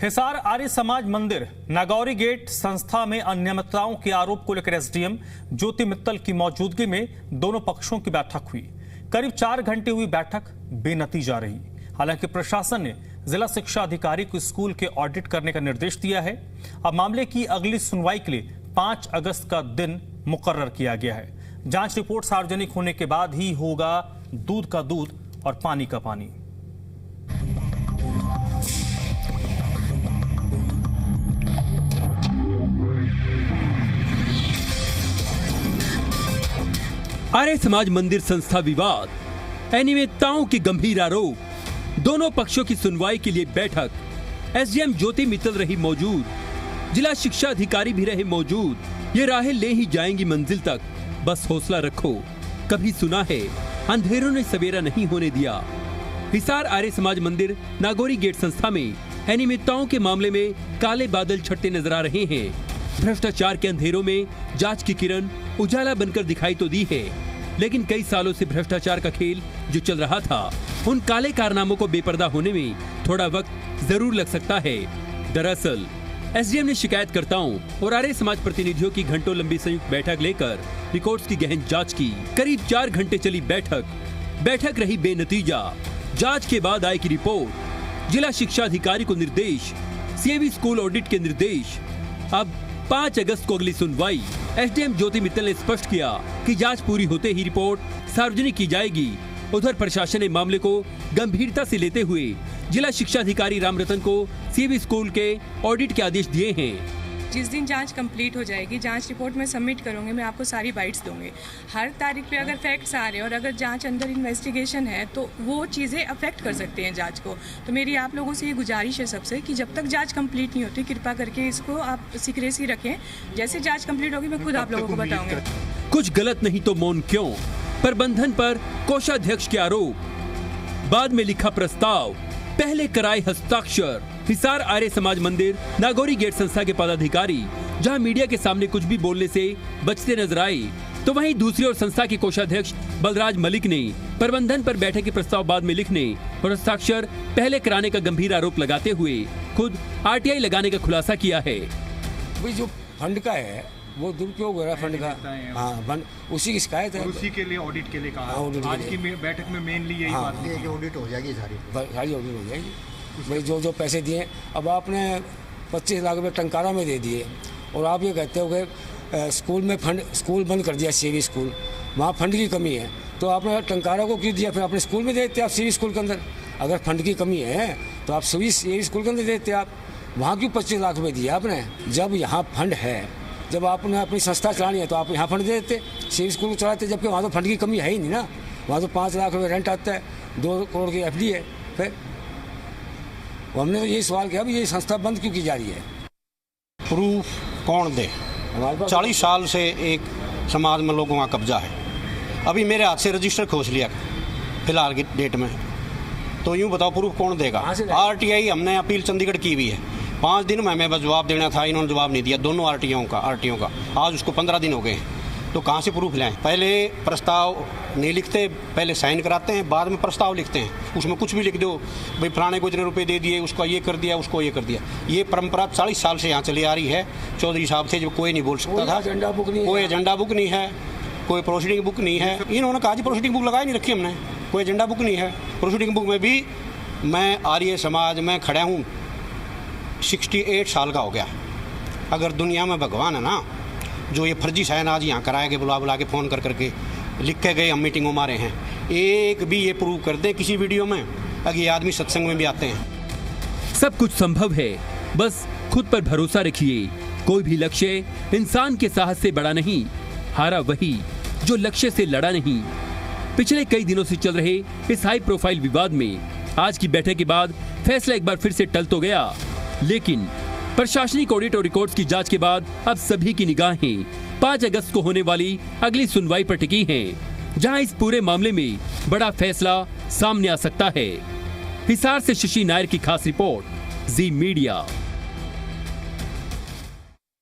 हिसार आर्य समाज मंदिर नागौरी गेट संस्था में अनियमितताओं के आरोप को लेकर एसडीएम ज्योति मित्तल की मौजूदगी में दोनों पक्षों की बैठक हुई। करीब 4 घंटे हुई बैठक बेनतीजा रही। हालांकि प्रशासन ने जिला शिक्षा अधिकारी को स्कूल के ऑडिट करने का निर्देश दिया है। अब मामले की अगली सुनवाई के लिए 5 अगस्त का दिन मुकर्रर किया गया है। जांच रिपोर्ट सार्वजनिक होने के बाद ही होगा दूध का दूध और पानी का पानी। आर्य समाज मंदिर संस्था विवाद, अनियमितताओं के गंभीर आरोप, दोनों पक्षों की सुनवाई के लिए बैठक। एसडीएम ज्योति मित्तल रही मौजूद, जिला शिक्षा अधिकारी भी रहे मौजूद। ये राहें ले ही जाएंगी मंजिल तक, बस हौसला रखो। कभी सुना है अंधेरों ने सवेरा नहीं होने दिया। हिसार आर्य समाज मंदिर नागौरी गेट संस्था में अनियमितताओं के मामले में काले बादल छटते नजर आ रहे हैं। भ्रष्टाचार के अंधेरों में जांच की किरण उजाला बनकर दिखाई तो दी है, लेकिन कई सालों से भ्रष्टाचार का खेल जो चल रहा था, उन काले कारनामों को बेपर्दा होने में थोड़ा वक्त जरूर लग सकता है। दरअसल एसडीएम ने शिकायतकर्ताओं और आर्य समाज प्रतिनिधियों की घंटों लंबी संयुक्त बैठक लेकर रिकॉर्ड्स की गहन जांच की। करीब 4 घंटे चली बैठक रही बेनतीजा। जांच के बाद आई की रिपोर्ट, जिला शिक्षा अधिकारी को निर्देश, सीएवी स्कूल ऑडिट के निर्देश। अब 5 अगस्त को अगली सुनवाई। एसडीएम ज्योति मित्तल ने स्पष्ट किया कि जांच पूरी होते ही रिपोर्ट सार्वजनिक की जाएगी। उधर प्रशासन ने मामले को गंभीरता से लेते हुए जिला शिक्षा अधिकारी रामरतन को सीबी स्कूल के ऑडिट के आदेश दिए हैं। जिस दिन जांच कंप्लीट हो जाएगी, जांच रिपोर्ट में सबमिट करूंगी, मैं आपको सारी बाइट्स दूंगी। हर तारीख पे अगर फैक्ट्स आ रहे हैं और अगर जांच अंडर इन्वेस्टिगेशन है तो वो चीज़ें अफेक्ट कर सकते हैं जांच को। तो मेरी आप लोगों से ये गुजारिश है सबसे कि जब तक जांच कंप्लीट नहीं होती, कृपा करके इसको आप सीक्रेसी रखें। जैसे जांच कंप्लीट होगी मैं खुद आप लोगों को बताऊंगी। कुछ गलत नहीं तो मौन क्यों? प्रबंधन पर कोषाध्यक्ष के आरोप, बाद में लिखा प्रस्ताव, पहले कराए हस्ताक्षर। हिसार आर्य समाज मंदिर नागौरी गेट संस्था के पदाधिकारी जहां मीडिया के सामने कुछ भी बोलने से बचते नजर आए, तो वहीं दूसरी ओर संस्था के कोषाध्यक्ष बलराज मलिक ने प्रबंधन पर बैठक के प्रस्ताव बाद में लिखने और हस्ताक्षर पहले कराने का गंभीर आरोप लगाते हुए खुद आरटीआई लगाने का खुलासा किया है। जो फंड का है वो दुरुपयोग हो रहा है फंड का। हाँ, उसी की शिकायत है। उसी के लिए ऑडिट के लिए कहा। आज की बैठक में मेनली यही बात है कि ऑडिट हो जाएगी, सारी ऑडिट हो जाएगी। भाई जो पैसे दिए, अब आपने 25 लाख रुपये टंकारा में दे दिए और आप ये कहते हो कि स्कूल बंद कर दिया, सीवी स्कूल, वहाँ फंड की कमी है, तो आपने टंकारा को क्यों दिया? फिर अपने स्कूल में देते आप सीवी स्कूल के अंदर। अगर फंड की कमी है तो आप सीवी स्कूल के अंदर देते आप। वहाँ क्यों 25 लाख रुपये दिया आपने? जब यहाँ फंड है, जब आपने अपनी संस्था चलानी है तो आप यहाँ फंड दे देते, सीवी स्कूल को चलाते, जबकि वहाँ तो फंड की कमी है ही नहीं ना। वहाँ तो 5 लाख रुपये रेंट आता है, 2 करोड़ की एफडी है। फिर हमने तो यही सवाल किया, ये संस्था बंद क्यों की जा रही है? प्रूफ कौन दे? 40 साल से एक समाज में लोगों का कब्जा है। अभी मेरे हाथ से रजिस्टर खोज लिया फिलहाल की डेट में, तो यूँ बताओ प्रूफ कौन देगा? आरटीआई हमने अपील चंडीगढ़ की भी है। 5 दिन में हमें बस जवाब देना था, इन्होंने जवाब नहीं दिया, दोनों आरटीओ का। आज उसको 15 दिन हो गए हैं, तो कहाँ से प्रूफ लाएं? पहले प्रस्ताव नहीं लिखते, पहले साइन कराते हैं, बाद में प्रस्ताव लिखते हैं। उसमें कुछ भी लिख दो, भाई फलाने को इतने रुपए दे दिए, उसको ये कर दिया, उसको ये कर दिया। ये परंपरा 40 साल से यहाँ चली आ रही है। चौधरी साहब थे जब कोई नहीं बोल सकता था, कोई एजेंडा बुक नहीं है, कोई प्रोसीडिंग बुक नहीं है। इन्होंने कहा जी प्रोसीडिंग बुक लगाई नहीं रखी हमने, कोई एजेंडा बुक नहीं है। प्रोसीडिंग बुक में भी मैं आर्य समाज में खड़ा हूँ, 68 साल का हो गया। अगर दुनिया में भगवान है ना, जो ये फर्जी साइन आज यहाँ कराए गए, बुला के फ़ोन करके लिख के गए, हम मीटिंगों मारे हैं, एक भी ये प्रूव कर दें किसी वीडियो में, अगर ये आदमी सत्संग में भी आते हैं। सब कुछ संभव है, बस खुद पर भरोसा रखिए। कोई भी लक्ष्य इंसान के साहस से बड़ा नहीं, हारा वही जो लक्ष्य से लड़ा नहीं। पिछले कई दिनों से चल रहे इस हाई प्रोफाइल विवाद में आज की बैठक के बाद फैसला एक बार फिर से टल तो गया, लेकिन प्रशासनिक ऑडिट और रिकॉर्ड्स की जांच के बाद अब सभी की निगाहें 5 अगस्त को होने वाली अगली सुनवाई पर टिकी हैं, जहां इस पूरे मामले में बड़ा फैसला सामने आ सकता है। हिसार से शशि नायर की खास रिपोर्ट, जी मीडिया।